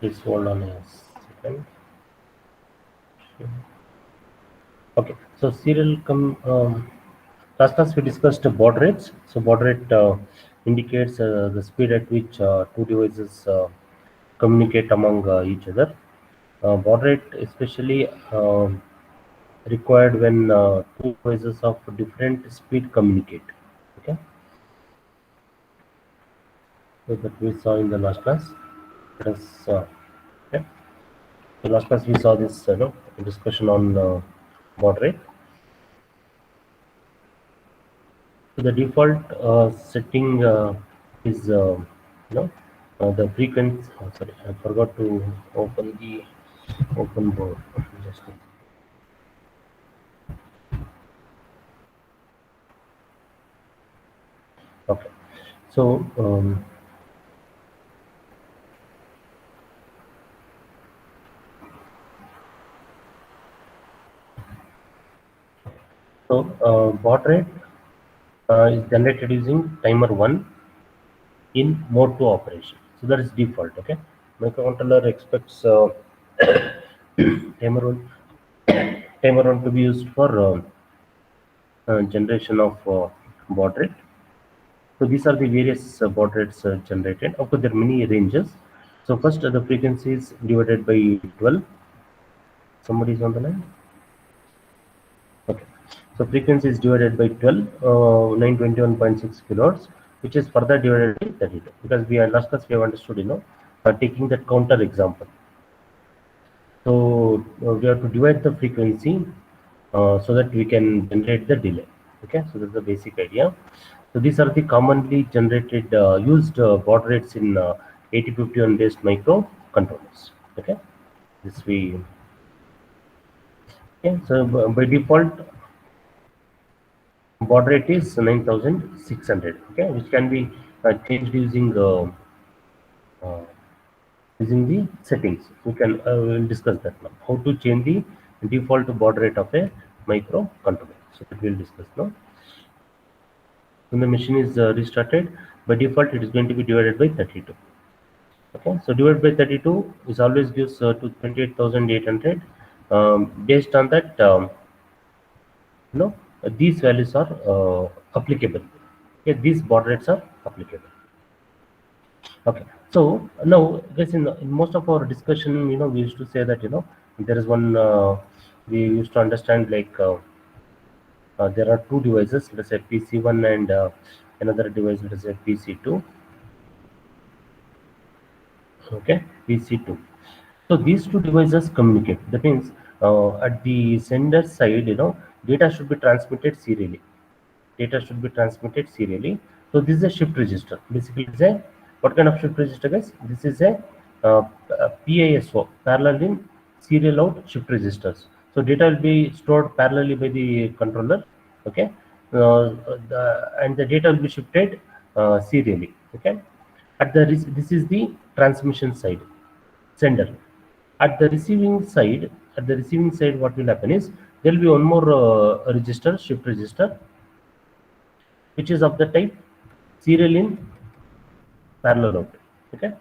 Please hold on a second. Okay, so last class we discussed baud rates. So baud rate indicates the speed at which two devices communicate among each other. Baud rate especially required when two devices of different speed communicate. Okay, so that we saw in the last class. Let us, okay. So last class we saw this discussion on baud rate. So the default setting is the frequency. Oh, sorry, I forgot to open the open board. Just okay. So baud rate is generated using timer one in mode 2 operation. So that is default. Okay, microcontroller expects timer one timer one to be used for generation of baud rate. So these are the various baud rates generated. Of course, there are many ranges. So first, the frequency is divided by 12. Somebody is on the line. Okay. So frequency is divided by 12, 921.6 kilohertz, which is further divided by 32. Because we are last class we have understood, taking that counter example. So we have to divide the frequency so that we can generate the delay. Okay, so that's the basic idea. So these are the commonly generated used baud rates in 8051 based microcontrollers. Okay, this we okay. So by default baud rate is 9600. Okay, which can be changed uh, using the settings. We'll discuss that now. How to change the default baud rate of a microcontroller. So that we'll discuss now. When the machine is restarted, by default it is going to be divided by 32. Okay, so divided by 32 is always gives to 28,800. Based on that, these values are applicable. Okay, these baud rates are applicable. Okay, so now guys, in most of our discussion, we used to say that there is one we used to understand like there are two devices, let's say PC1 and another device, let's say PC2. Okay, PC2. So these two devices communicate. That means at the sender side, data should be transmitted serially. Data should be transmitted serially. So this is a shift register. Basically, it's a what kind of shift register, guys? This is a PISO, parallel in serial out shift registers. So data will be stored parallelly by the controller. Okay, and the data will be shifted serially. Okay, this is the transmission side, sender. At the receiving side, what will happen is there will be one more register, shift register, which is of the type serial in parallel out. Okay,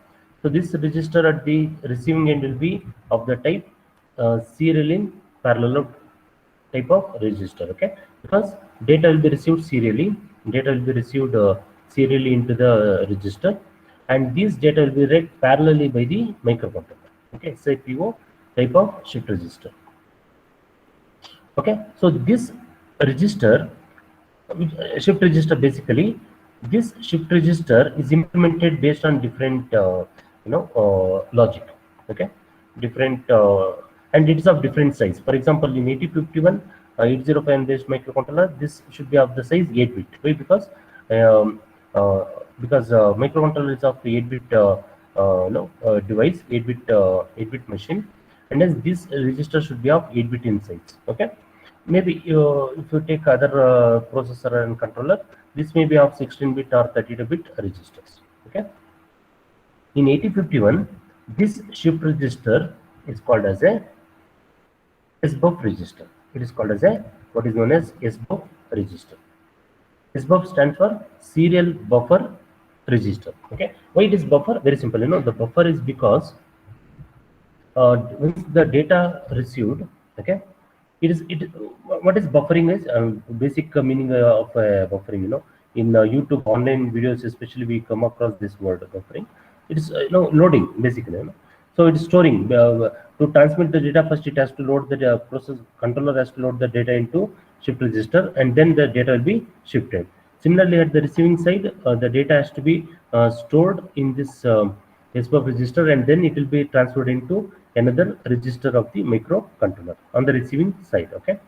so this register at the receiving end will be of the type serial in parallel out type of register. Okay, because data will be received serially, data will be received serially into the register, and these data will be read parallelly by the microcontroller. Okay, SIPO type of shift register. Okay, so this register, shift register, basically this shift register is implemented based on different logic. Okay, different and it is of different size. For example, in 8051 805 based microcontroller, this should be of the size 8 bit. Why? Um, uh, because microcontroller is of 8 bit device, 8 bit machine, and hence this register should be of 8 bit in size. Okay, maybe if you take other processor and controller, this may be of 16 bit or 32-bit registers. Okay, in 8051 this shift register is called as a SBUF register. It is called as a what is known as SBUF register. SBUF stands for serial buffer register. Okay, why it is buffer? Very simple. The buffer is because once the data received, okay, it what is buffering is basic meaning of buffering. In YouTube online videos, especially, we come across this word buffering. It is loading basically. So it is storing. To transmit the data, first it has to load the process controller has to load the data into shift register, and then the data will be shifted. Similarly, at the receiving side, the data has to be stored in this SBUF register, and then it will be transferred into another register of the microcontroller on the receiving side. Okay,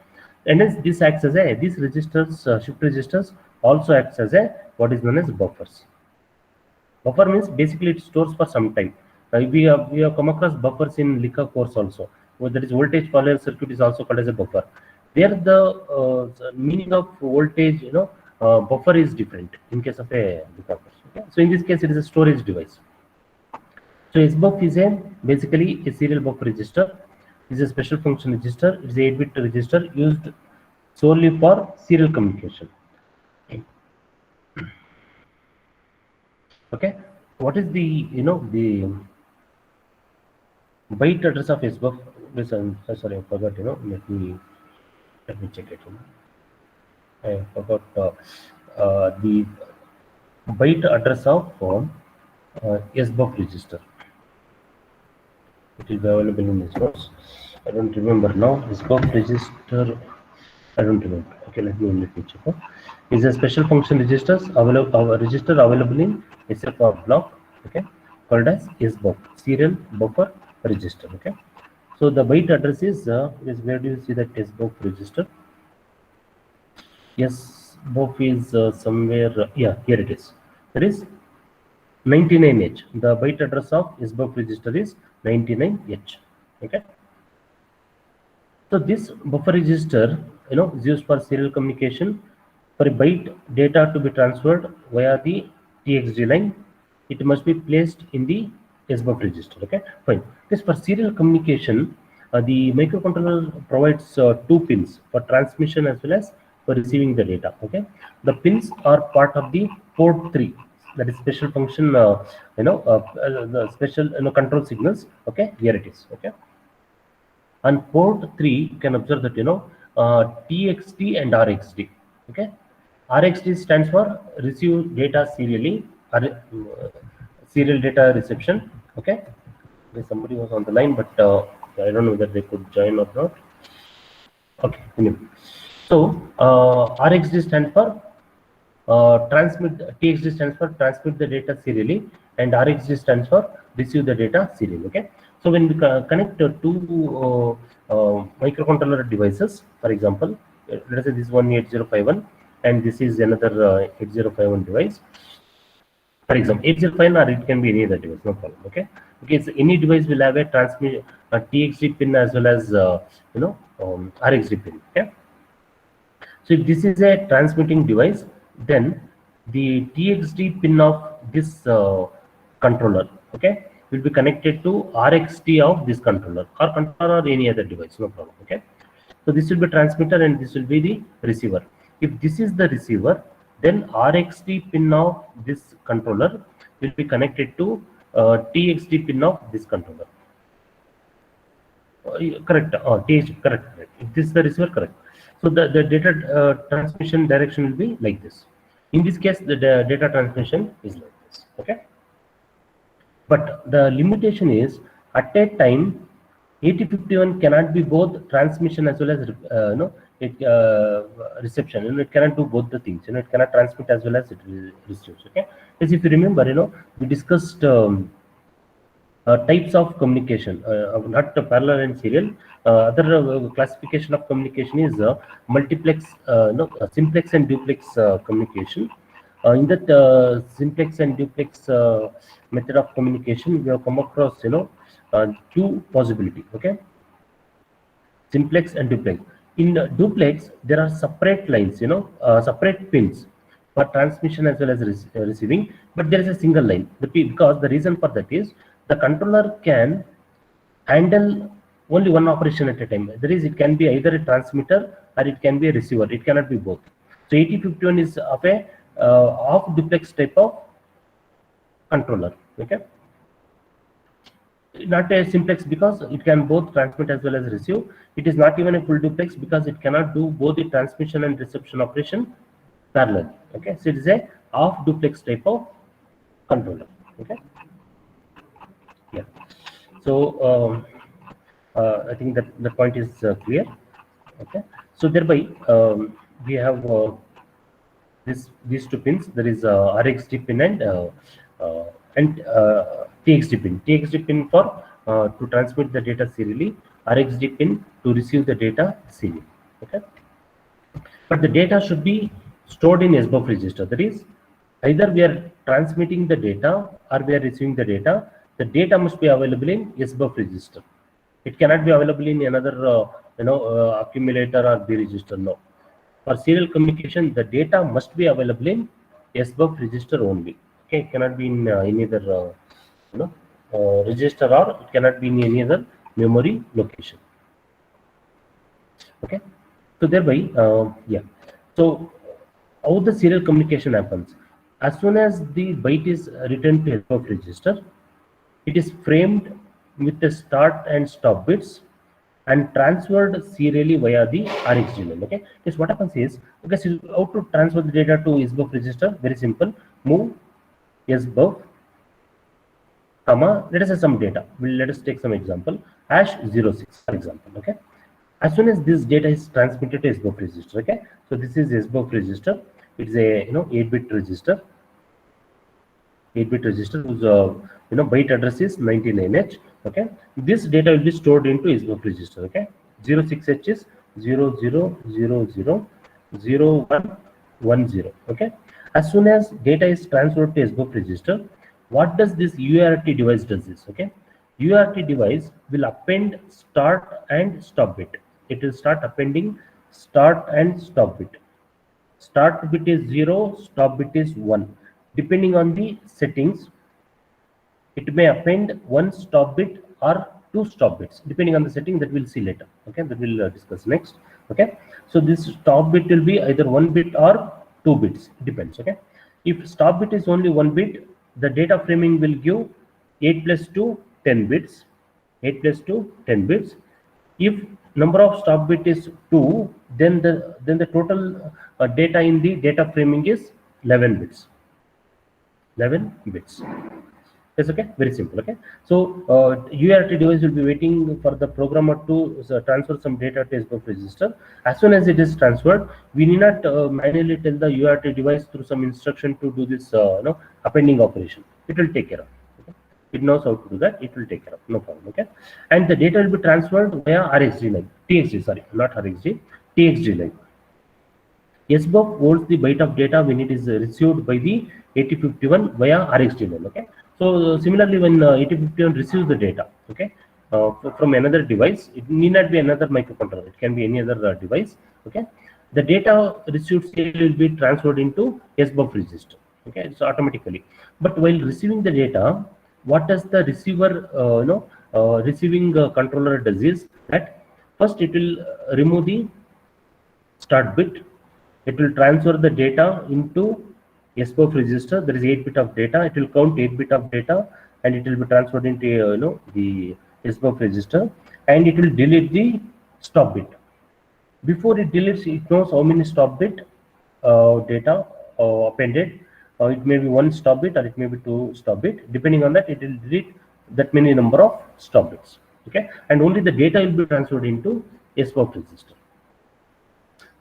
and hence this acts as a these registers shift registers also acts as a what is known as buffers. Buffer means basically it stores for some time. We have come across buffers in Lika course also. That is voltage follower circuit is also called as a buffer. There the meaning of voltage, buffer is different in case of a Lika course. Okay? So in this case it is a storage device. So SBUF is basically a serial buffer register. It is a special function register. It is a 8-bit register used solely for serial communication. Okay, what is the byte address of SBUF? This sorry, I forgot. Let me check it. I forgot the byte address of SBUF register. It is available in this notes. I don't remember now. SBUF register. I don't remember. Okay, let me check. Is a special function register available in SFR block. Okay, called as SBUF, serial buffer register. Okay, so the byte address is where do you see that SBUF register? Yes, BUF is somewhere. Yeah, here it is. That is 99H. The byte address of SBUF register is 99H. Okay. So this buffer register, is used for serial communication. For a byte data to be transferred via the TXD line, it must be placed in the SBUF register. Okay, fine. This for serial communication, the microcontroller provides two pins for transmission as well as for receiving the data. Okay, the pins are part of the port 3. That is special function. The special control signals. Okay, here it is. Okay. On port 3, you can observe that TXT and RXD. Okay, RXD stands for receive data serially, serial data reception. Okay, somebody was on the line, but I don't know whether they could join or not. Okay, anyway. So RXD stands for transmit. TXD stands for transmit the data serially, and RXD stands for receive the data serially. Okay, so when we connect two microcontroller devices, for example, let us say this one 8051 and this is another 8051 device. For example, 8051 or it can be any other device, no problem. Okay, because any device will have a transmit a TXD pin as well as RXD pin. Okay. So if this is a transmitting device, then the TXD pin of this controller, okay, will be connected to RXD of this controller or any other device, no problem. Okay, so this will be transmitter and this will be the receiver. If this is the receiver, then RXD pin of this controller will be connected to TXD pin of this controller. Correct. TXD, correct. If this is the receiver, correct. So the data transmission direction will be like this. In this case, the data transmission is like this. Okay. But the limitation is at a time, 8051 cannot be both transmission as well as reception. It cannot do both the things. It cannot transmit as well as it receives. Okay. As if you remember, we discussed. Types of communication, not parallel and serial. Other classification of communication is multiplex, simplex and duplex communication. In that simplex and duplex method of communication, we have come across two possibility. Okay, simplex and duplex. In duplex, there are separate lines, separate pins for transmission as well as receiving, but there is a single line. Because the reason for that is the controller can handle only one operation at a time. That is, it can be either a transmitter or it can be a receiver. It cannot be both. So 8051 is of a off duplex type of controller. Okay. Not a simplex because it can both transmit as well as receive. It is not even a full duplex because it cannot do both the transmission and reception operation parallel. Okay, so it is a half duplex type of controller. Okay, yeah. So I think that the point is clear. Okay, so thereby we have these two pins. There is RxD pin uh, TXD pin. TXD pin for to transmit the data serially, RxD pin to receive the data serially. Okay, but the data should be stored in SBUF register. That is, either we are transmitting the data or we are receiving the data. The data must be available in SBUF register. It cannot be available in another accumulator or B register. No. For serial communication, the data must be available in SBUF register only. Okay, it cannot be in any other register, or it cannot be in any other memory location. Okay, so thereby yeah. So how the serial communication happens? As soon as the byte is written to SBUF register, it is framed with the start and stop bits and transferred serially via the RxD line. Okay, yes, what happens is, okay, so how to transfer the data to SBUF register? Very simple. Move SBUF, comma, let us have some data. Let us take some example. #06, for example. Okay, as soon as this data is transmitted to SBUF register. Okay, so this is SBUF register. It's a 8-bit register. 8-bit register whose byte address is 99H. Okay, this data will be stored into SBUF register. Okay, 06H is 00000110. Okay, as soon as data is transferred to SBUF register, what does this UART device does this? Okay, UART device will append start and stop bit. It will start appending start and stop bit. Start bit is 0, stop bit is 1. Depending on the settings, it may append one stop bit or two stop bits, depending on the setting that we'll see later. Okay, that we'll discuss next. Okay, so this stop bit will be either 1 bit or 2 bits, depends. Okay, if stop bit is only 1 bit, the data framing will give 8 plus 2, 10 bits. 8 plus 2, 10 bits. If number of stop bit is 2, then the total data in the data framing is 11 bits. 11 bits. Yes, okay, very simple. Okay, so UART device will be waiting for the programmer to transfer some data to SBUF register. As soon as it is transferred, we need not manually tell the UART device through some instruction to do this appending operation. It will take care of. Okay? It knows how to do that. It will take care of, no problem. Okay, and the data will be transferred via RxD line, TXD, sorry, not RxD, TXD line. SBUF holds the byte of data when it is received by the 8051 via RxD line. Okay, so similarly, when 8051 receives the data, okay, from another device, it need not be another microcontroller. It can be any other device. Okay, the data received will be transferred into SBUF register. Okay, so automatically. But while receiving the data, what does the receiver, receiving controller does is that first it will remove the start bit. It will transfer the data into SBUF register. There is 8-bit of data. It will count 8-bit of data and it will be transferred into the SBUF register, and it will delete the stop bit. Before it deletes, it knows how many stop bit data appended. It may be 1 stop bit or it may be 2 stop bit. Depending on that, it will delete that many number of stop bits. Okay, and only the data will be transferred into SBUF register.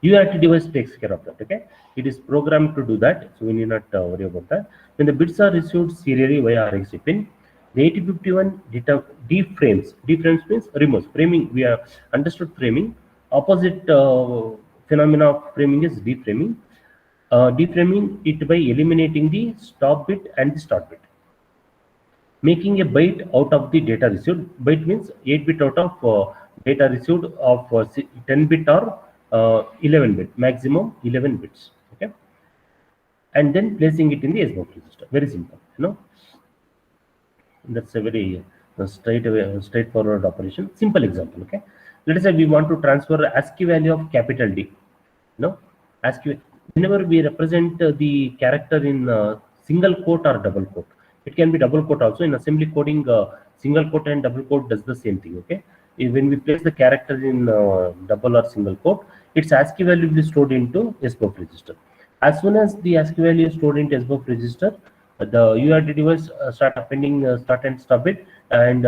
UART device takes care of that. Okay, it is programmed to do that, so we need not worry about that. When the bits are received serially via RxD pin, the 8051 deframes. Deframes means removes. Framing, we have understood framing. Opposite phenomena of framing is deframing. Deframing it by eliminating the stop bit and the start bit, making a byte out of the data received. Byte means 8-bit out of data received of 10-bit or 11-bit, maximum 11 bits. Okay, and then placing it in the SBUF register. Very simple. That's a very straightforward operation. Simple example. Okay, let us say we want to transfer ASCII value of capital D. ASCII. Whenever we represent the character in single quote or double quote, It can be double quote also. In assembly coding, single quote and double quote does the same thing. Okay, when we place the character in double or single quote, its ASCII value will be stored into SBUF register. As soon as the ASCII value is stored into SBUF register, the UART device start appending start and stop bit, and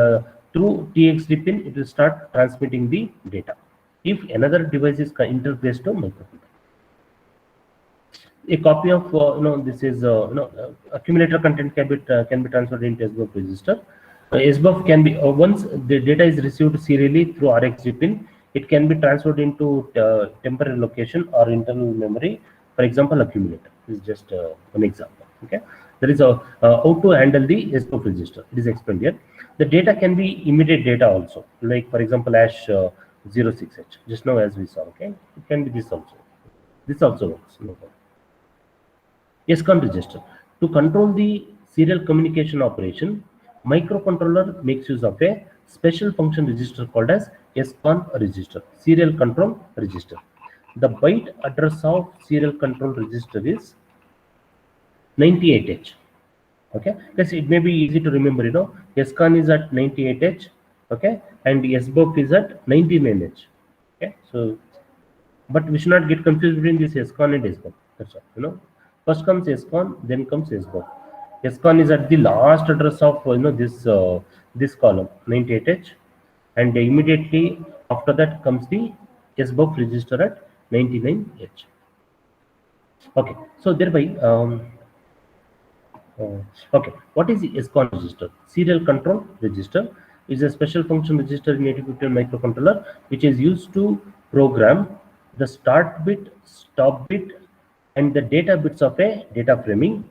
through TXD pin it will start transmitting the data. If another device is interfaced to microcontroller, a copy of this is accumulator content can be transferred into SBUF register. SBUF can be once the data is received serially through RxD pin, it can be transferred into temporary location or internal memory. For example, accumulator is just one example. Okay, there is a how to handle the SBUF register. It is explained here. The data can be immediate data also, like for example hash 06H. Just now as we saw. Okay, it can be this also. This also works. No problem. SCON register. To control the serial communication operation, microcontroller makes use of a special function register called as SCON register, serial control register. The byte address of serial control register is 98H. Okay, because it may be easy to remember, SCON is at 98H, okay, and SBUF is at 99H. Okay, so but we should not get confused between this SCON and SBUF. That's all. First comes SCON, then comes SBUF. SCON is at the last address of this column 98H, and immediately after that comes the SBUF register at 99H. Okay, so thereby okay, what is the SCON register? Serial control register is a special function register in 8051 microcontroller which is used to program the start bit, stop bit, and the data bits of a data framing,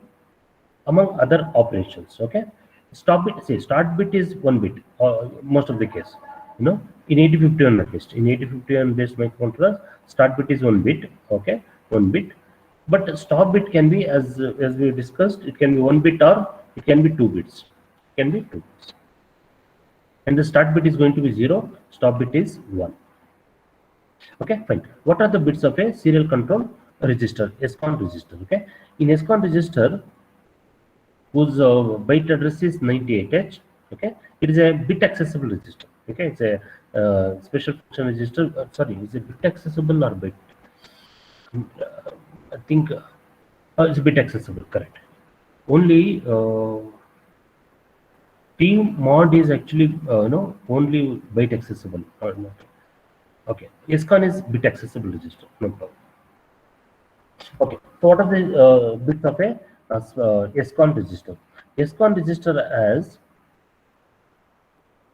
among other operations. Okay, stop bit, say start bit is 1 bit, most of the case. In 8051 at least, in 8051 based microcontrollers, start bit is 1 bit. Okay, 1 bit. But stop bit can be, as we discussed, it can be 1 bit or it can be 2 bits. It can be 2 bits. And the start bit is going to be 0, stop bit is 1. Okay, fine. What are the bits of a serial control register, SCON register? Okay, in SCON register, whose byte address is 98H. Okay, it is a bit accessible register. Okay, it's a special function register. Sorry, is it bit accessible or bit? I think it's a bit accessible, correct. Only P mod is actually only byte accessible or not. Okay, SCON is bit accessible register, no problem. Okay, so what are the bits of a SCON register? SCON register as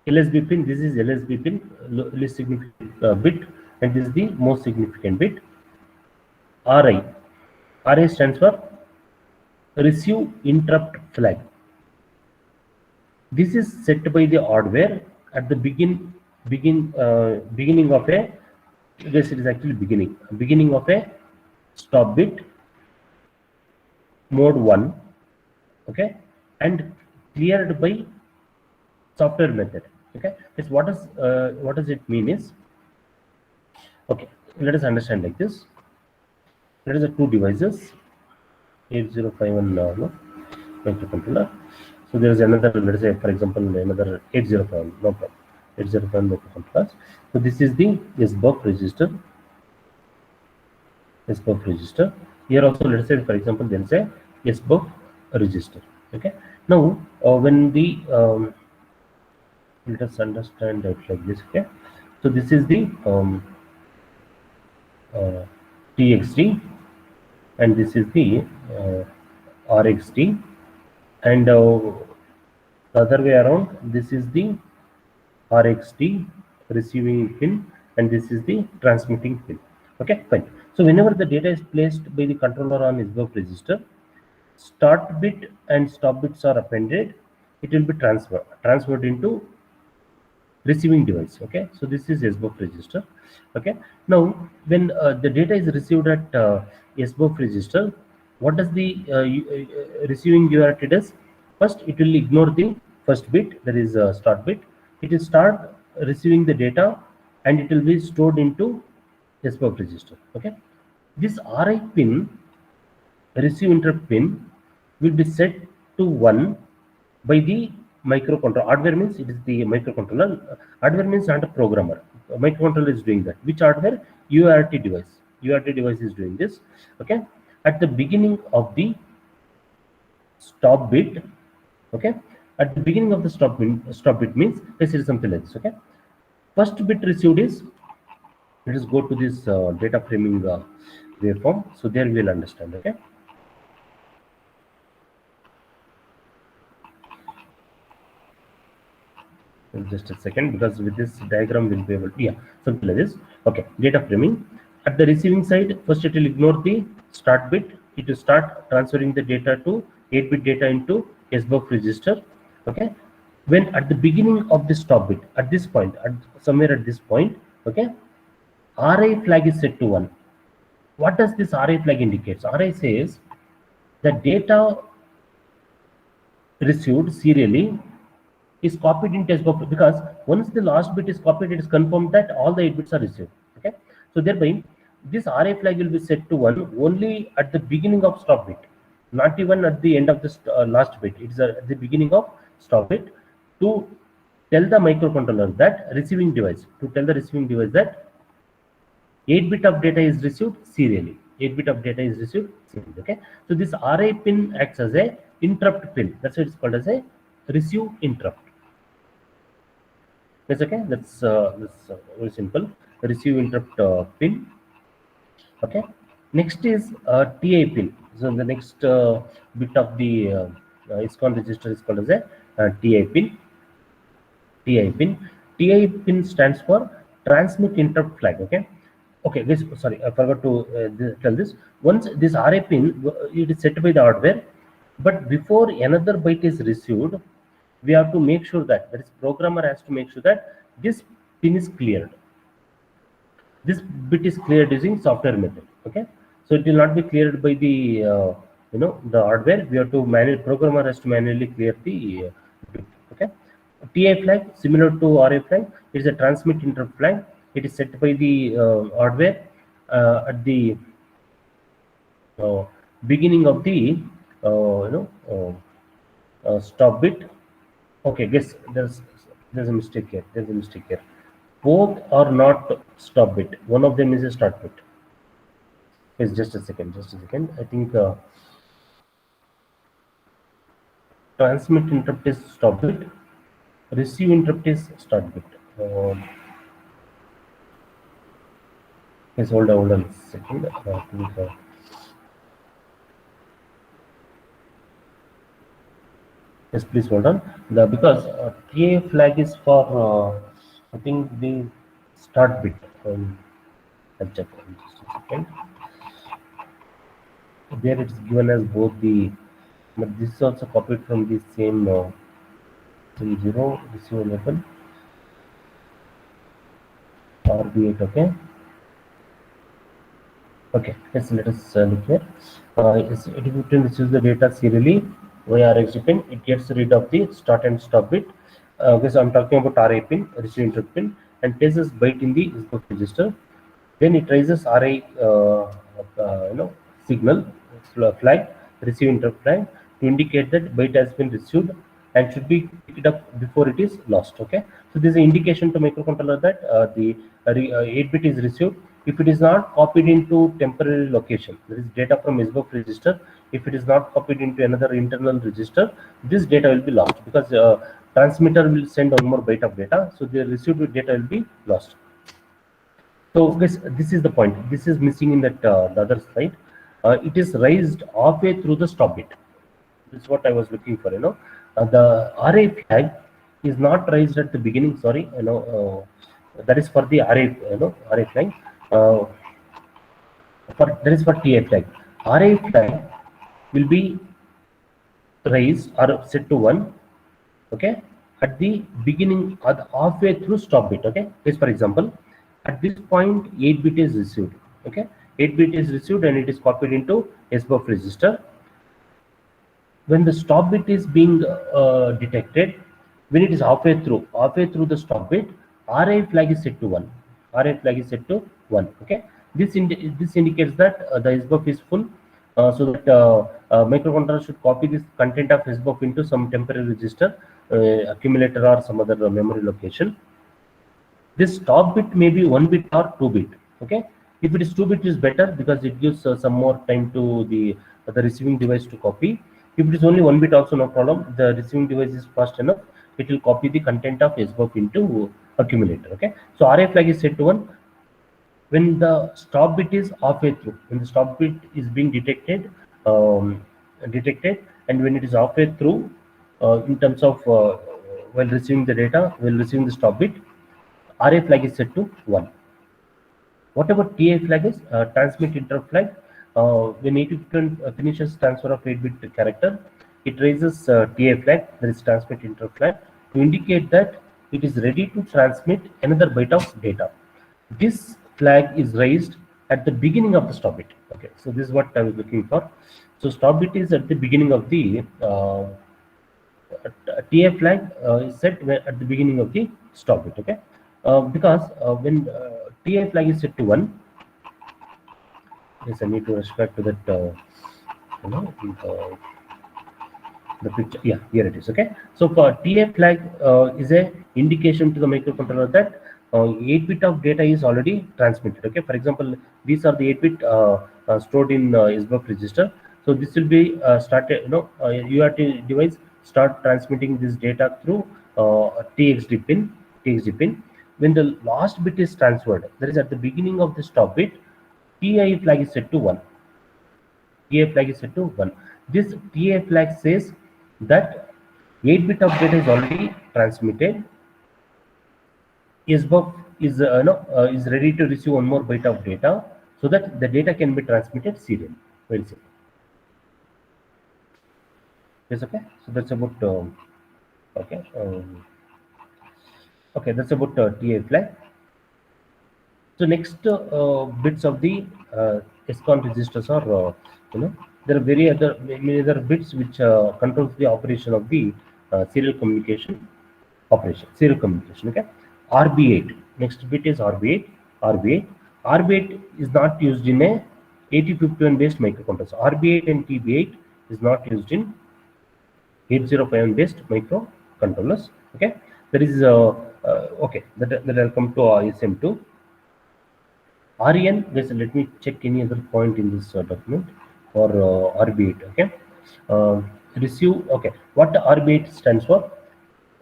LSB pin. This is LSB pin, least significant bit, and this is the most significant bit. RI. RI stands for receive interrupt flag. This is set by the hardware at the beginning of a. Yes, it is actually beginning of a stop bit, mode 1. Okay, and cleared by software method. Okay, it's what does it mean is, okay, let us understand like this. Let us have two devices, 8051 microcontroller. So there is another, let us say for example another 8051, no problem, 8051 microcontrollers. So this is the SBUF register. Here also let us say for example there is a SBUF register. Okay, now when the let us understand it like this. Okay, so this is the TXD, and this is the RxD, and the other way around, this is the RxD receiving pin, and this is the transmitting pin. Okay, fine. So whenever the data is placed by the controller on SBUF register, start bit and stop bits are appended. It will be transferred into receiving device. Okay, so this is SBUF register. Okay, now when the data is received at SBUF register, what does the receiving UART does? First, it will ignore the first bit, that is start bit. It will start receiving the data, and it will be stored into SBUF register. Okay, this RI pin, receive interrupt pin, will be set to 1 by the microcontroller. Hardware means it is the microcontroller. Hardware means not a programmer. Microcontroller is doing that. Which hardware? UART device. UART device is doing this. Okay. At the beginning of the stop bit. Okay. At the beginning of the stop bit means this is something like this. Okay. First bit received is, let us go to this data framing waveform. So there we will understand. Okay. Just a second, because with this diagram we'll be able to, yeah, something like this. Okay, data framing. At the receiving side, first it will ignore the start bit. It will start transferring the data to 8-bit data into SBUF register. Okay, when at the beginning of the stop bit, at this point, at somewhere at this point, okay, RI flag is set to 1. What does this RI flag indicates? RI says the data received serially is copied in test box, because once the last bit is copied, it is confirmed that all the 8 bits are received. Okay, so thereby this RA flag will be set to 1 only at the beginning of stop bit, not even at the end of the last bit. It is at the beginning of stop bit, to tell the microcontroller that receiving device, that 8-bit of data is received serially. 8-bit of data is received serially. Okay, so this RA pin acts as a interrupt pin. That's why it's called as a receive interrupt. That's okay. That's very simple. Receive interrupt pin. Okay. Next is TI pin. So the next bit of the ISCON register is called as a TI pin. TI pin. TI pin stands for transmit interrupt flag. Okay. Okay. This, sorry, I forgot to tell this. Once this RA pin, it is set by the hardware, but before another byte is received, we have to make sure that, that is, programmer has to make sure that this pin is cleared. This bit is cleared using software method. Okay, so it will not be cleared by the the hardware. We have to manual, programmer has to manually clear the bit. Okay, TI flag similar to RA flag. It is a transmit interrupt flag. It is set by the hardware at the beginning of the stop bit. Okay, guess there's a mistake here. There's a mistake here. Both are not stop bit. One of them is a start bit. Yes, just a second. Just a second. I think transmit interrupt is stop bit. Receive interrupt is start bit. Yes, hold on a second. I think, yes, please hold on. Because TA flag is for I think the start bit. I'll check. Just a second. There it's given as both the, but this is also copied from the same 30 receive level RB8. Okay. Okay, yes, let us look here. Yes, it receives the data serially via RX pin. It gets rid of the start and stop bit. Okay, so I'm talking about RA pin, receive interrupt pin, and places byte in the SBUF register. Then it raises RA signal flag, receive interrupt flag, to indicate that byte has been received and should be picked up before it is lost. Okay, so this is an indication to microcontroller that the 8-bit is received. If it is not copied into temporary location, that is data from SBUF register, if it is not copied into another internal register, this data will be lost, because transmitter will send one more byte of data, so the received data will be lost. So guys, this is the point. This is missing in that the other slide. It is raised halfway through the stop bit. This is what I was looking for. The RA flag is not raised at the beginning. Sorry, that is for the RA. RA flag. That is for TA flag. RA flag will be raised or set to 1. Okay, at the beginning or the halfway through stop bit. Okay, this, for example, at this point 8-bit is received. Okay, 8-bit is received and it is copied into SBUF register. When the stop bit is being detected, when it is halfway through the stop bit, RA flag is set to 1. RA flag is set to 1. Okay, this indicates that the SBUF is full. so that microcontroller should copy this content of SBUF into some temporary register, accumulator or some other memory location. This stop bit may be 1 bit or 2 bit. Okay, if it is 2 bit is better because it gives some more time to the receiving device to copy. If it is only 1 bit, also no problem. The receiving device is fast enough. It will copy the content of SBUF into accumulator. Okay, so RA flag is set to 1 when the stop bit is halfway through. When the stop bit is being detected, and when it is halfway through, in terms of while receiving the data, while receiving the stop bit, RA flag is set to 1. What about TA flag is transmit interrupt flag. When 8051 finishes transfer of 8-bit character, it raises TA flag, that is transmit interrupt flag, to indicate that it is ready to transmit another byte of data. This flag is raised at the beginning of the stop bit. Okay, so this is what I was looking for. So stop bit is at the beginning of the TA flag is set at the beginning of the stop bit. Okay, because when TA flag is set to 1, yes, I need to respect to that. You know, the picture. Yeah, here it is. Okay, so for TA flag is a indication to the microcontroller that 8-bit of data is already transmitted. Okay, for example, these are the 8-bit stored in SBUF register. So this will be started. UART device start transmitting this data through TXD pin. TXD pin. When the last bit is transferred, that is at the beginning of the stop bit, TI flag is set to 1. TA flag is set to 1. This TA flag says that 8-bit of data is already transmitted. SBUF is ready to receive one more byte of data so that the data can be transmitted serially. Very simple. Yes, okay. So that's about okay. Okay, that's about TA flag. So next bits of the ESCON registers are there are many other bits which controls the operation of the serial communication operation. Serial communication. Okay, RB8. Next bit is RB8. RB8. RB8 is not used in a 8051 based microcontroller. So RB8 and TB8 is not used in 8051 based microcontrollers. Okay, there is okay that I'll come to SM2. REN, let me check any other point in this document for RB8. Okay, receive. Okay, what the RB8 stands for?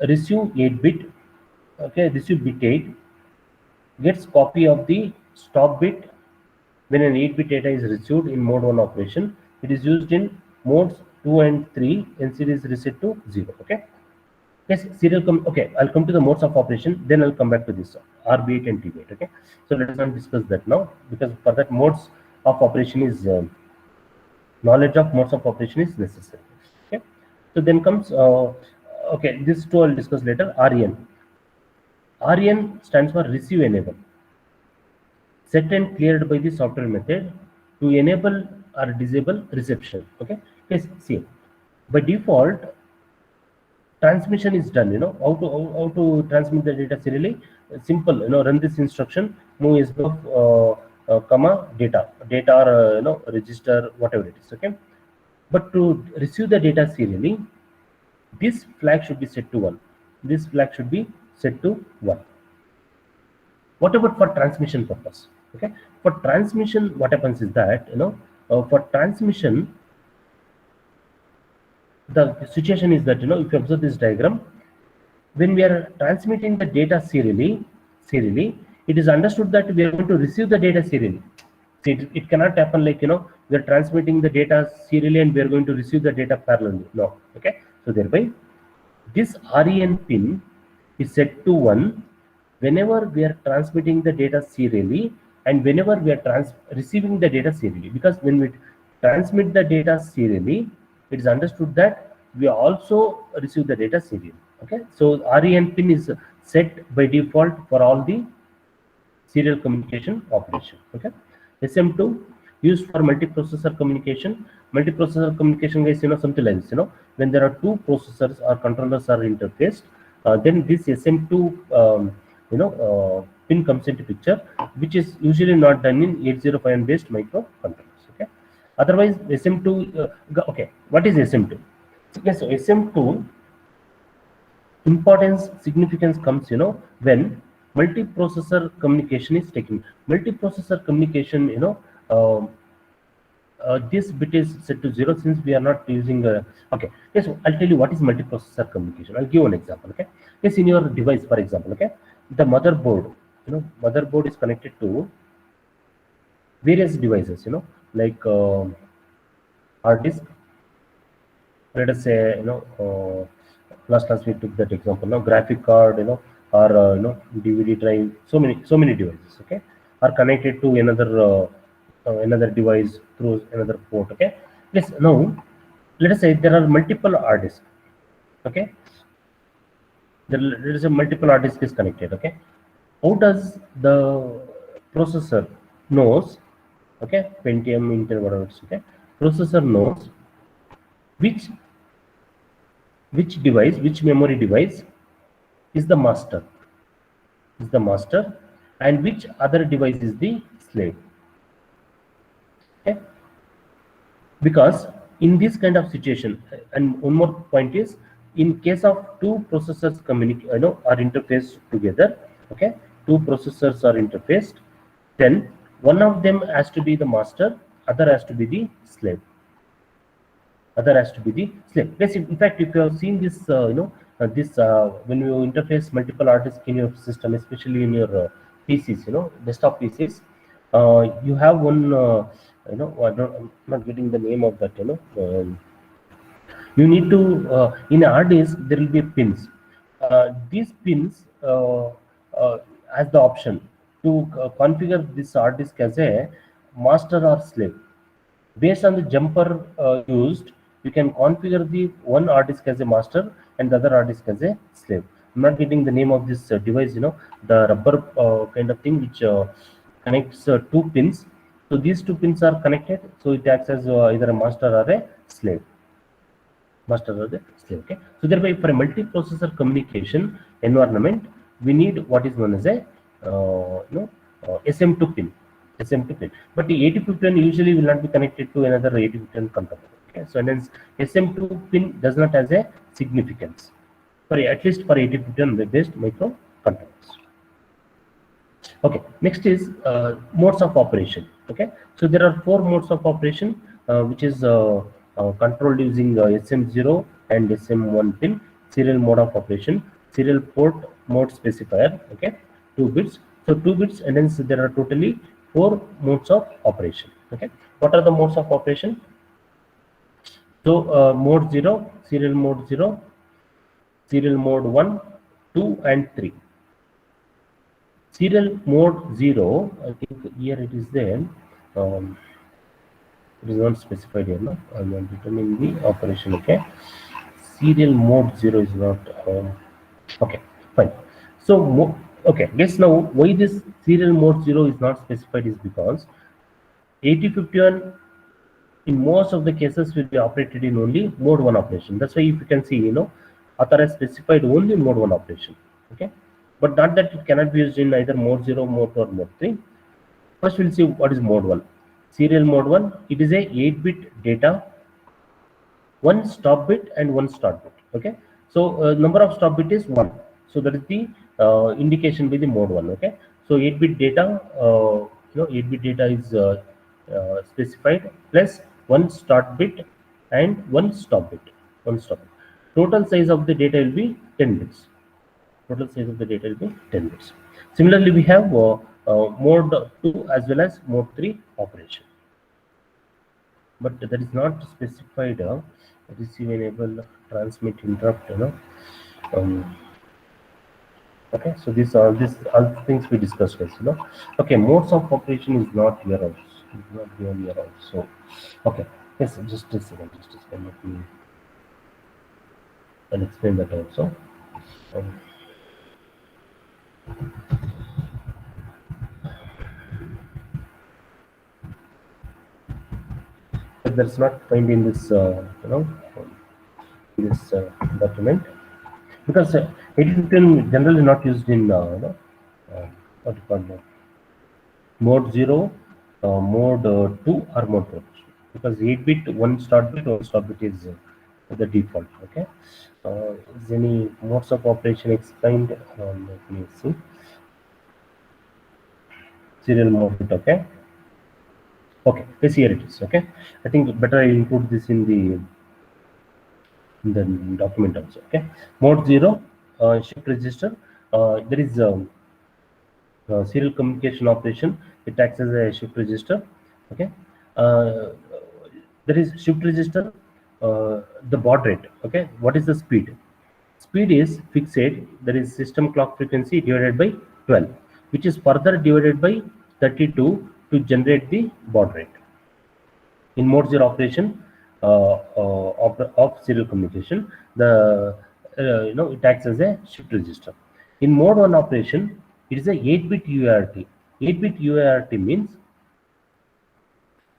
Receive 8-bit. Okay, receive bit 8 gets copy of the stop bit when an 8-bit data is received in mode 1 operation. It is used in modes 2 and 3 and series reset to 0. Okay. Yes, okay, I'll come to the modes of operation, then I'll come back to this RB8 and TB8. Okay, so let us not discuss that now because for that modes of operation is knowledge of modes of operation is necessary. Okay, so then comes okay, this two I'll discuss later. REN. REN stands for receive enable. Set and cleared by the software method to enable or disable reception. Okay, yes, see, by default transmission is done. How to transmit the data serially. Simple, run this instruction, move SBUF comma data or register, whatever it is. Okay, but to receive the data serially, this flag should be set to 1. This flag should be set to 1. What about for transmission purpose? Okay, for transmission, what happens is that for transmission, the situation is that if you observe this diagram, when we are transmitting the data serially, it is understood that we are going to receive the data serially. See, it cannot happen like we are transmitting the data serially and we are going to receive the data parallelly. No. Okay, so thereby this REN pin is set to 1 whenever we are transmitting the data serially and whenever we are receiving the data serially, because when we transmit the data serially, it is understood that we also receive the data serially. Okay, so REN pin is set by default for all the serial communication operation. Okay, SM2 used for multiprocessor communication. Multiprocessor communication is something like this. When there are two processors or controllers are interfaced, then this SM2 pin comes into picture, which is usually not done in 8051 based microcontrollers. Okay, Otherwise, SM2. Okay, what is SM2? Yes, so SM2 importance significance comes, when multiprocessor communication is taken. Multiprocessor communication, um, this bit is set to 0 since we are not using. Okay, yes, I'll tell you what is multiprocessor communication. I'll give an example. Okay, yes, in your device, for example, okay, the motherboard, motherboard is connected to various devices, like hard disk. Let us say, last class we took that example. Now, graphic card, or DVD drive. So many devices. Okay, are connected to another device through another port. Okay, yes. Now, let us say there are multiple hard disks. Okay, there is a multiple hard disk is connected. Okay, how does the processor knows? Okay, Pentium, Intel, whatever it's okay. Processor knows which which memory device is the master, and which other device is the slave. Okay, because in this kind of situation, and one more point is, in case of two processors communicate, are interfaced together. Okay, two processors are interfaced, then one of them has to be the master, other has to be the slave. Other has to be the slave. Yes, in fact, if you have seen this, this when you interface multiple artists in your system, especially in your PCs, desktop PCs, you have one, I'm not getting the name of that, you need to, in a hard disk, there will be pins. These pins has the option to configure this hard disk as a master or slave. Based on the jumper used, you can configure the one hard disk as a master and the other hard disk as a slave. I'm not getting the name of this device, the rubber kind of thing which connects two pins. So these two pins are connected, so it acts as either a master or a slave. Master or the slave. Okay. So thereby, for a multiprocessor communication environment, we need what is known as a SM2 pin. SM2 pin. But the 8051 usually will not be connected to another 8051 controller. Okay. So hence SM2 pin does not have a significance for at least for 8051 based microcontrollers. Okay, next is modes of operation. Okay, so there are four modes of operation, which is controlled using SM0 and SM1 pin. Serial mode of operation, serial port mode specifier. Okay, 2 bits. So 2 bits, and then there are totally four modes of operation. Okay, what are the modes of operation? So mode 0, serial mode 0, serial mode 1, 2, and 3. Serial mode 0, I think here it is there. It is not specified here. No, I'm determining the operation. Okay, serial mode 0 is not. Okay, fine. So, okay, guess now why this serial mode 0 is not specified is because 8051 in most of the cases will be operated in only mode 1 operation. That's why if you can see, author has specified only mode 1 operation. Okay, but not that it cannot be used in either mode 0, mode 2, or mode 3. First, we'll see what is mode 1. Serial mode 1, it is a 8-bit data, one stop bit and one start bit. Okay, so number of stop bit is 1. So that is the indication by the mode 1. Okay, so 8-bit data, 8-bit data is specified, plus one start bit and one stop bit. Total size of the data will be 10 bits. Total size of the data will be 10 bits. Similarly, we have mode 2 as well as mode 3 operation. But that is not specified. Receive, enable, transmit, interrupt. Okay, so these are all things we discussed. Okay, modes of operation is not here also. Is not given here also. Okay, yes, just a second. Let me. I'll explain that also. That's not found in this, in this document, because 8015 generally not used in what you call mode 0, mode 2, or mode 4. because 8-bit, one stop bit is the default. Okay. Is any modes of operation explained? Let me see. Serial mode bit. Okay. Okay. Yes, here it is. Okay. I think better I include this in the document also. Okay. Mode 0, shift register. There is serial communication operation. It acts as a shift register. Okay. uh, there is shift register, the baud rate. Okay, what is the speed? Speed is fixed. There is system clock frequency divided by 12, which is further divided by 32 to generate the baud rate. In mode 0 operation of serial communication, the it acts as a shift register. In mode 1 operation, it is a 8-bit UART. 8-bit UART means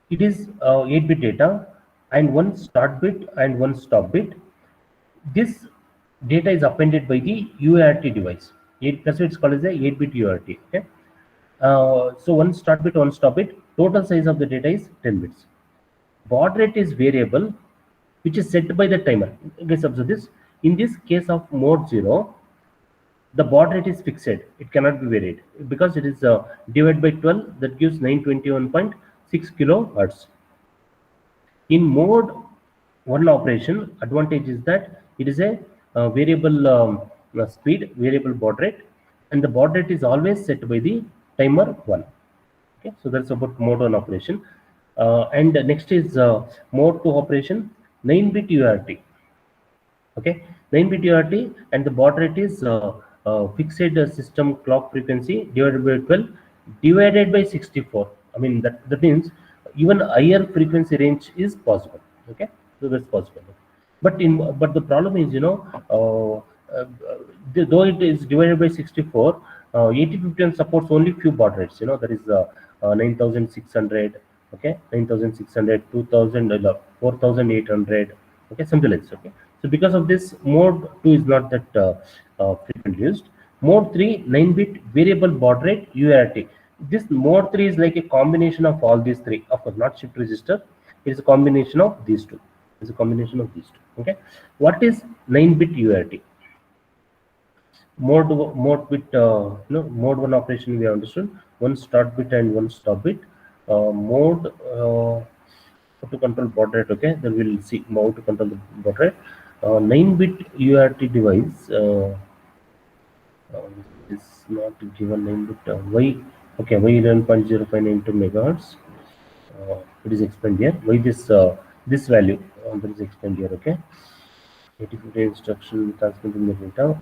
it is 8-bit data and one start bit and one stop bit. This data is appended by the UART device. That's why it's called as a 8-bit UART. Okay. So one start bit, one stop bit. Total size of the data is 10 bits. Baud rate is variable, which is set by the timer. Guys, observe this. In this case of mode 0, the baud rate is fixed. It cannot be varied because it is divided by 12. That gives 921.6 kilohertz. In mode 1 operation, advantage is that it is a variable speed, variable baud rate, and the baud rate is always set by the timer 1. Okay, so that's about mode 1 operation. And next is mode 2 operation, 9-bit UART. Okay, 9-bit UART, and the baud rate is fixed system clock frequency divided by 12 divided by 64. I mean that means even higher frequency range is possible. Okay, so that's possible. But the problem is, though it is divided by 64, 8051 supports only few baud rates. That is 9600. Okay, 9600, 2000, 4800. Okay, something like this. Okay, so because of this, mode 2 is not that frequently used. Mode 3, 9-bit variable baud rate UART. This mode 3 is like a combination of all these three. Of course, not shift register. It is a combination of these two. It's a combination of these two. Okay, what is 9-bit UART? Mode bit, mode 1 operation we have understood. One start bit and one stop bit. Mode to control baud rate. Okay, then we'll see how to control the baud rate. 9-bit UART device. Is not given 9-bit. Why? Okay, why 11.0592 megahertz? It is explained here. Why this value? That is explained here. Okay, 8050 instruction transmitting the data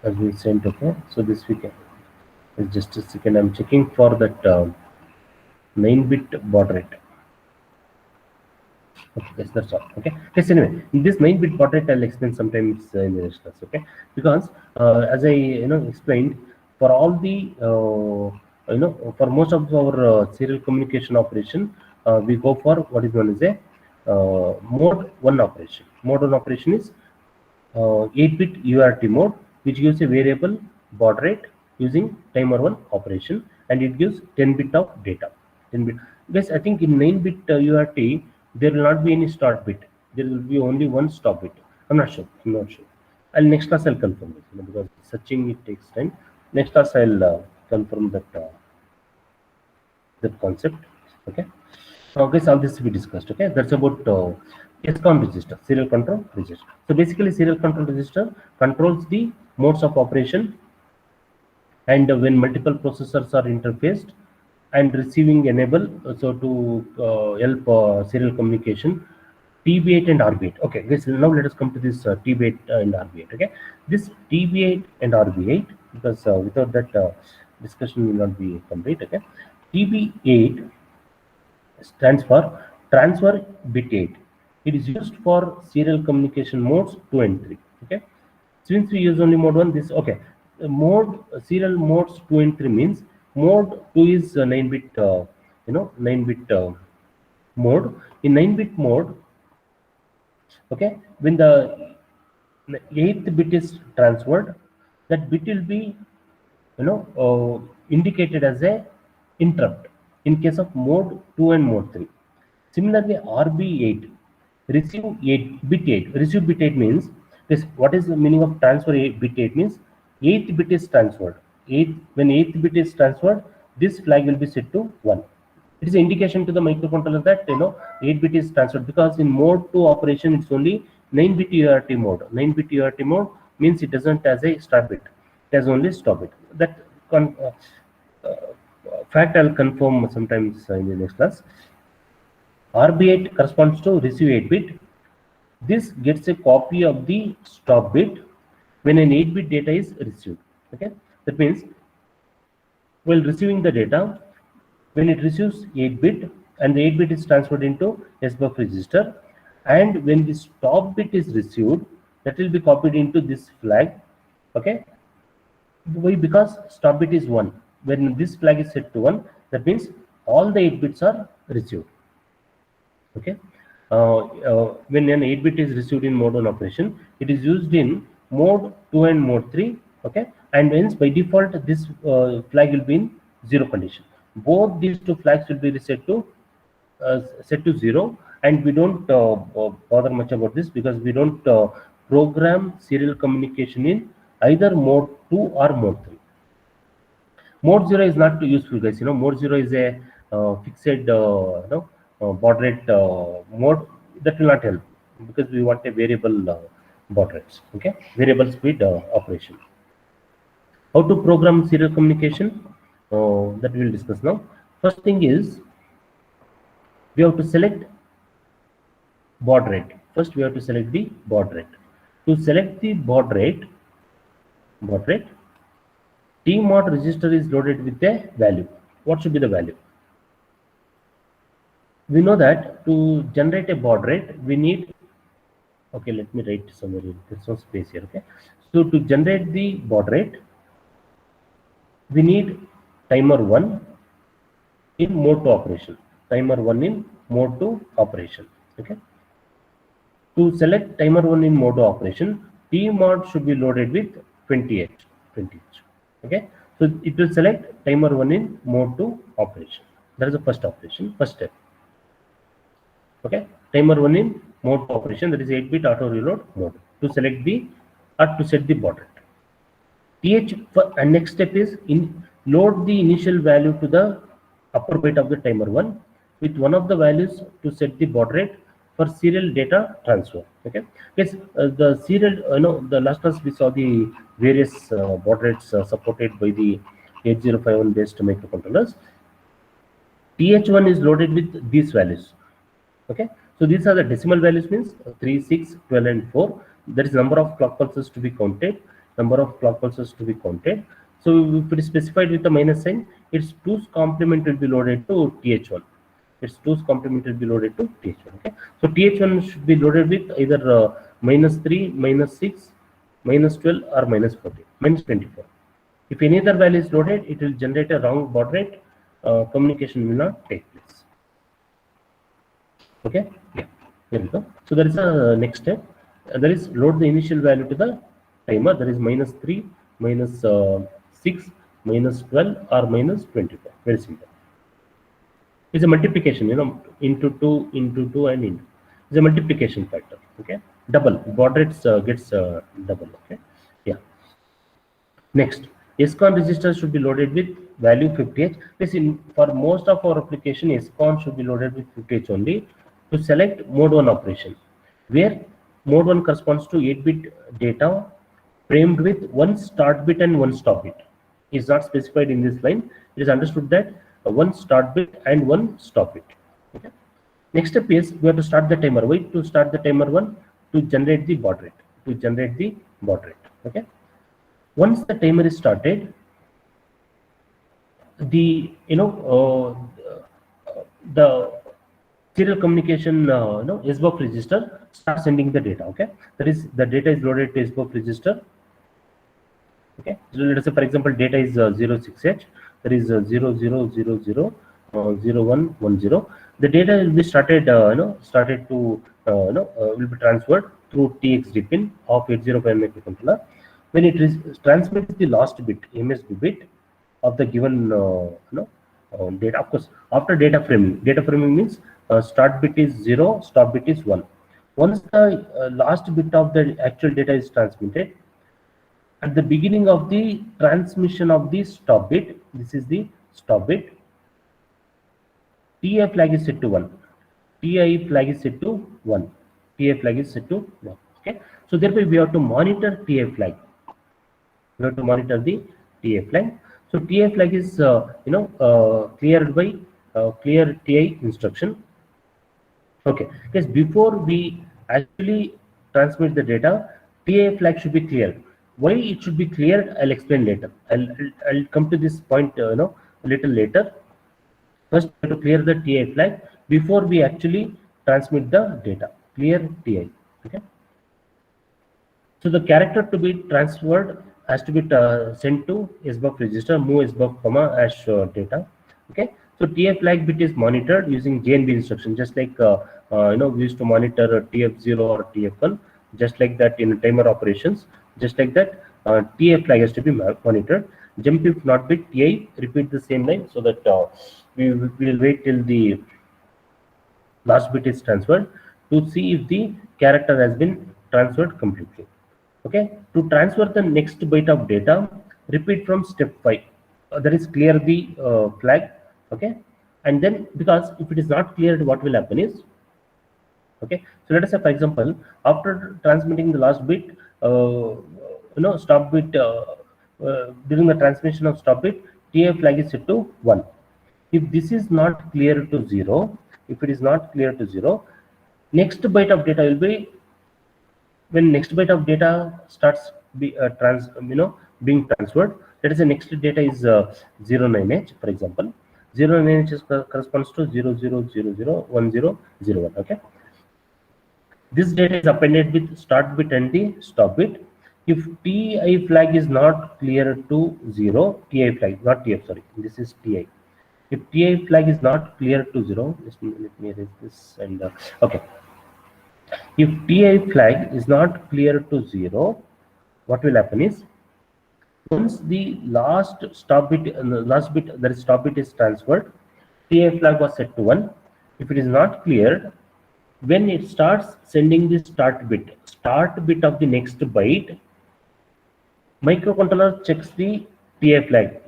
as we sent. Okay, so this we can. It's just a second. I'm checking for that 9-bit baud rate. Okay, yes, that's all. Okay. Yes, anyway, this 9-bit baud rate I'll explain sometimes in the next class. Okay, because as I explained, for all the for most of our serial communication operation, we go for what is known as a mode 1 operation. Mode 1 operation is 8-bit UART mode, which gives a variable baud rate using timer 1 operation, and it gives 10-bit of data. 10-bit. Guys, I think in 9-bit UART there will not be any start bit. There will be only one stop bit. I'm not sure. And next class I'll confirm it, because searching it takes time. Next class I'll confirm that that concept. Okay. Guys, all this we discussed. Okay, that's about SCON register, serial control register. So basically, serial control register controls the modes of operation, and when multiple processors are interfaced and receiving enable, so to help serial communication, TB8 and RB8. Okay, guys, now let us come to this TB8 and RB8. Okay, this TB8 and RB8, because without that discussion will not be complete. Okay, TB8 stands for transfer bit 8. It is used for serial communication modes 2 and 3. Okay, since we use only mode 1, this okay. Mode serial modes 2 and 3 means mode 2 is 9-bit 9-bit mode. In 9-bit mode, okay, when the 8th bit is transferred, that bit will be indicated as a interrupt in case of mode 2 and mode 3. Similarly, RB8, receive bit 8 means this. What is the meaning of transfer bit 8 means eighth bit is transferred. When eighth bit is transferred, this flag will be set to 1. It is an indication to the microcontroller that 8 bit is transferred, because in mode 2 operation it's only 9 bit UART mode. 9 bit UART mode means it doesn't has a start bit. It has only stop bit. That fact I'll confirm sometimes in the next class. RB8 corresponds to receive 8 bit. This gets a copy of the stop bit when an 8 bit data is received. Okay, that means while receiving the data, when it receives 8 bit and the 8 bit is transferred into SBUF register, and when the stop bit is received, that will be copied into this flag. Okay, why? Because stop bit is 1. When this flag is set to 1, that means all the 8 bits are received. Okay, when an 8 bit is received in mode 1 operation, it is used in mode 2 and mode 3. Okay, and hence by default this flag will be in 0 condition. Both these two flags will be set to 0, and we don't bother much about this, because we don't program serial communication in either mode 2 or mode 3. Mode 0 is not useful, guys. Mode 0 is a fixed baud rate mode. That will not help, because we want a variable baud rates. Okay, variable speed operation. How to program serial communication, that we will discuss now. First thing is, we have to select baud rate. First, we have to select the baud rate. To select the baud rate, TMOD register is loaded with a value. What should be the value? We know that to generate a baud rate, we need. Okay, let me write somewhere. There's no space here. Okay, so to generate the baud rate, we need timer 1 in mode 2 operation. Timer 1 in mode 2 operation. Okay. To select timer 1 in mode 2 operation, TMOD should be loaded with 20H. Okay. So it will select timer 1 in mode 2 operation. That is the first operation, first step. Okay. Timer 1 in mode 2 operation, that is 8 bit auto reload mode, to select the or to set the baud rate. And next step is load the initial value to the upper bit of the timer 1 with one of the values to set the baud rate for serial data transfer. Okay, yes, the serial, the last class we saw the various baud rates supported by the 8051 based microcontrollers. TH1 is loaded with these values. Okay, so these are the decimal values, means 3, 6, 12, and 4. There is number of clock pulses to be counted. So if it is specified with a minus sign, its 2's complement will be loaded to TH1. Okay, so TH1 should be loaded with either -3, -6, -12, or -14, -24. If any other value is loaded, it will generate a wrong baud rate. Communication will not take place. Okay, yeah, there we go. So there is a next step. There is load the initial value to the timer. That is -3, -6, -12, or -24. Very simple. It's a multiplication, into 2, into 2, and into. It's a multiplication factor. Okay, double baud rates gets double. Okay, yeah. Next, SCON register should be loaded with value 50H. Listen, for most of our application, SCON should be loaded with 50H only to select mode 1 operation, where mode 1 corresponds to 8 bit data framed with one start bit and one stop bit. Is not specified in this line. It is understood that one start bit and one stop bit. Okay. Next step is we have to start the timer. Why to start the timer 1? To generate the baud rate. Okay. Once the timer is started, the the serial communication SBUF register starts sending the data. Okay, that is, the data is loaded to SBUF register. Okay, so let us say, for example, data is 06H. That is 0000 0110. The data will be started will be transferred through TXD pin of 8051 microcontroller. When it transmits the last bit, MSB bit of the given data, of course, after data framing. Data framing means start bit is 0, stop bit is 1. Once the last bit of the actual data is transmitted, at the beginning of the transmission of the stop bit, this is the stop bit, TI flag is set to 1. TI flag is set to 1. TI flag is set to 1. Okay. So therefore we have to monitor TI flag. We have to monitor the TI flag. So TI flag is cleared by clear TI instruction. Okay. Because before we actually transmit the data, TI flag should be cleared. Why it should be cleared, I'll explain later. I'll come to this point a little later. First, we have to clear the TI flag before we actually transmit the data. Clear TI. Okay. So the character to be transferred has to be sent to SBUF register, move SBUF comma hash data. Okay. So TI flag bit is monitored using JNB instruction, just like we used to monitor TF0 or TF1, just like that in timer operations. Just like that, TI flag has to be monitored. Jump if not bit TI, repeat the same line so that we will wait till the last bit is transferred to see if the character has been transferred completely. Okay, to transfer the next byte of data, repeat from step 5. That is clear the flag. Okay, and then because if it is not cleared, what will happen is, okay, so let us say for example, after transmitting the last bit, stop bit during the transmission of stop bit, TI flag is set to 1. If this is not clear to 0, if it is not clear to 0, next byte of data will be, when next byte of data starts being transferred, let us say next data is 09H, for example. 09H corresponds to 00001001. Okay, this data is appended with start bit and the stop bit. If TI flag is not clear to 0, TI flag, not TF, sorry, this is TI. If TI flag is not clear to 0, let me erase this and okay. If TI flag is not clear to 0, what will happen is, once the last stop bit, that is stop bit is transferred, TI flag was set to 1. If it is not cleared, when it starts sending the start bit of the next byte, microcontroller checks the TI flag.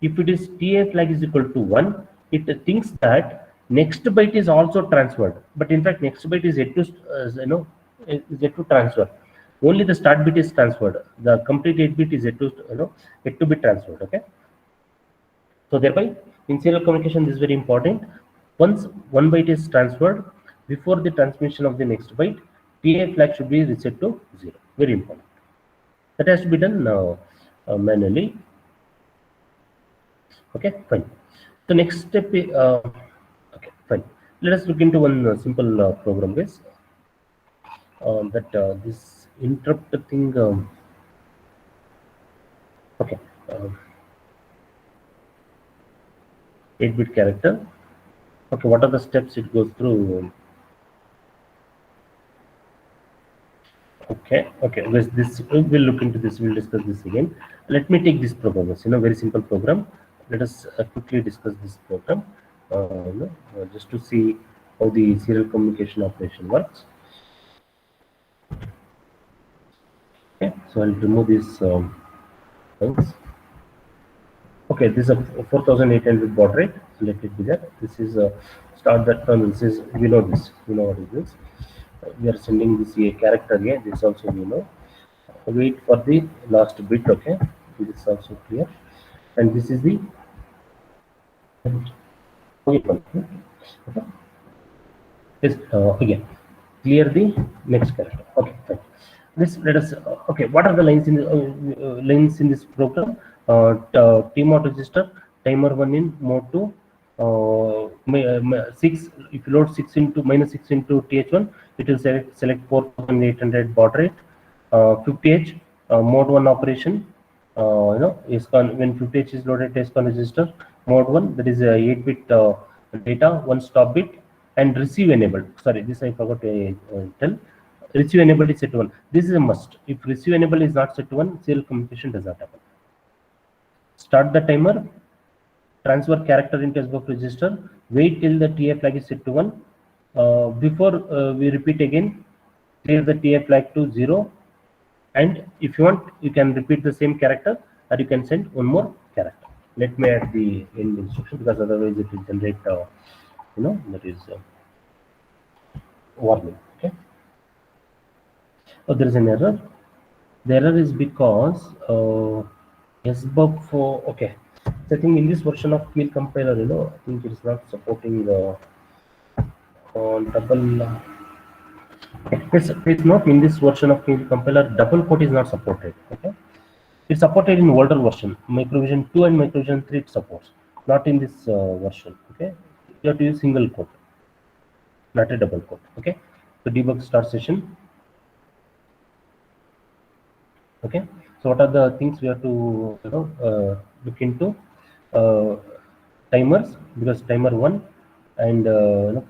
If it is TI flag is equal to 1, it thinks that next byte is also transferred, but in fact next byte is yet to is yet to transfer. Only the start bit is transferred. The complete 8 bit is yet to be transferred. Okay. So thereby, in serial communication, this is very important. Once one byte is transferred, before the transmission of the next byte, TI flag should be reset to 0. Very important. That has to be done manually. Okay, fine. The next step, okay, fine. Let us look into one simple program, guys. This interrupt thing. Okay, 8-bit character. Okay, what are the steps it goes through? Okay, this we'll look into this. We'll discuss this again. Let me take this program. It's very simple program. Let us quickly discuss this program, just to see how the serial communication operation works. Okay, so I'll remove these things. Okay, this is a 4800 baud rate. So let it be there. This is start that term. This is, we know this. We know what is this. We are sending this a character here. This also we know. Wait for the last bit. Okay, this is also clear. And this is the okay. Yes, again clear the next character. Okay, fine. This let us okay. What are the lines in this program? T-mod register, timer 1 in mode 2, 6. If you load 6 into -6 into TH1, it will select 4800 baud rate. 50H mode 1 operation. SCON, when 50H is loaded, SCON register mode 1, that is a 8-bit data, 1 stop bit, and receive enabled. Sorry, this I forgot to tell. Receive enabled is set to 1. This is a must. If receive enabled is not set to 1, serial communication does not happen. Start the timer. Transfer character into SBUF register. Wait till the TI flag is set to 1. Before we repeat again, clear the TF flag to 0, and if you want you can repeat the same character, or you can send one more character. Let me add the end instruction, because otherwise it will generate that is warning. Okay. Oh, there is an error. The error is because SBUF for okay. So I think in this version of Quill compiler, I think it is not supporting double. It's not in this version of Quill compiler. Double quote is not supported. Okay, it's supported in older version, Microvision 2 and Microvision 3 it supports. Not in this version. Okay, you have to use single quote, not a double quote. Okay, so debug start session. Okay, so what are the things we have to look into? uh, Timers, because timer 1, and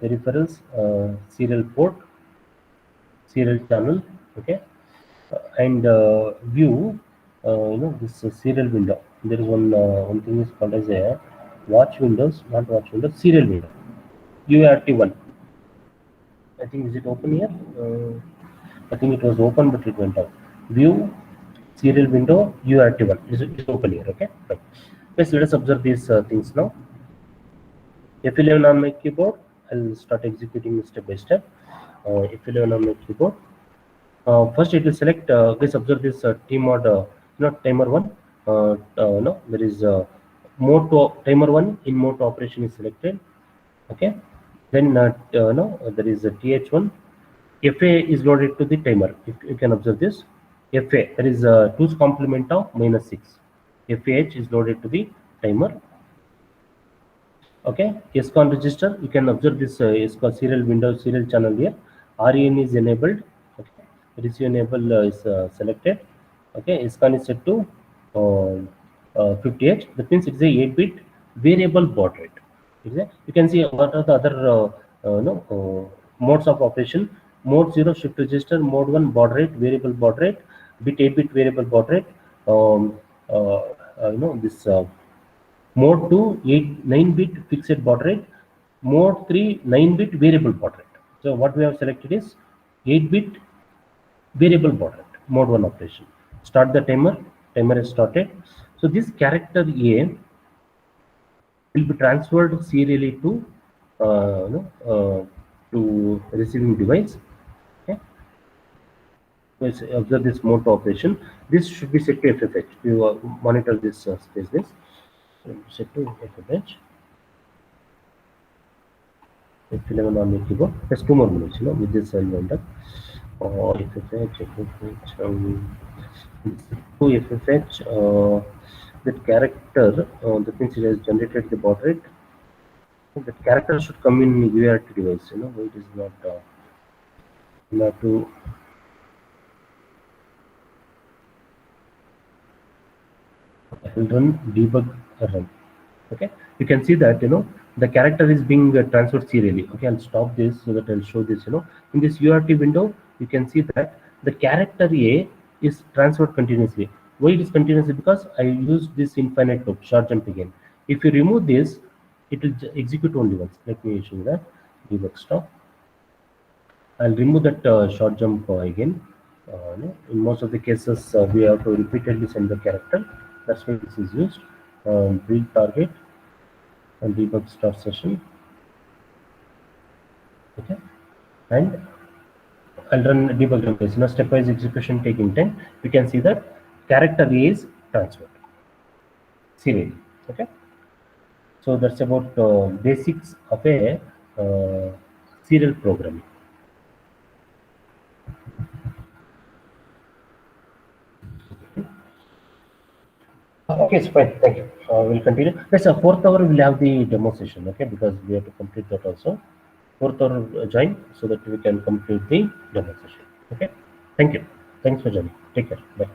peripherals, serial port, serial channel. Okay. And view, this serial window. There is one thing is called as a watch windows, not watch windows, serial window, UART1. I think, is it open here? I think it was open, but it went out. View, serial window, UART1 is open here. Okay, right. Yes, let us observe these things now. F11 on my keyboard. I'll start executing step by step. F11 on my keyboard. First, it will select. Please observe this T mod. Timer one. No, there is mode to timer one in mode to operation is selected. Okay. Then no, there is a TH1. FA is loaded to the timer. If you can observe this, FA, there is 2's complement of -6. FAH is loaded to the timer. Okay, SCON register, you can observe this SCON serial window, serial channel here. REN is enabled. Okay, receive enable is selected. Okay, SCON is set to 50H. That means it's a 8-bit variable baud rate. You can see what are the other modes of operation. Mode 0 shift register, mode 1 baud rate, variable baud rate, bit 8-bit variable baud rate. This mode 2 9-bit fixed baud rate, mode 3 9-bit variable baud rate. So what we have selected is 8-bit variable baud rate, mode 1 operation. Start the timer. Timer is started. So this character A will be transferred serially to to receiving device. Okay. Let's observe this mode to operation. This should be set to FFH. You monitor this space. This set to FFH. F11 on the keyboard. There's 2 more minutes, with this I'll wind up. FFH, to FFH, that character, that means it has generated the baud rate. That character should come in UART device, why it is not to. I will run debug run. Okay, you can see that the character is being transferred serially. Okay, I'll stop this so that I'll show this. In this UART window, you can see that the character A is transferred continuously. Why it is continuously? Because I used this infinite loop, short jump again. If you remove this, it will execute only once. Let me show you that. Debug stop. I'll remove that short jump again. In most of the cases, we have to repeatedly send the character. That's why this is used. Build target and debug start session. Okay, and I'll run debug run case. Stepwise execution taking time. You can see that character A is transferred serially. Okay, so that's about basics of a serial programming. Okay, it's fine. Thank you. We'll continue. Yes, 4th hour we'll have the demo session. Okay, because we have to complete that also. 4th hour join so that we can complete the demo session. Okay. Thank you. Thanks for joining. Take care. Bye.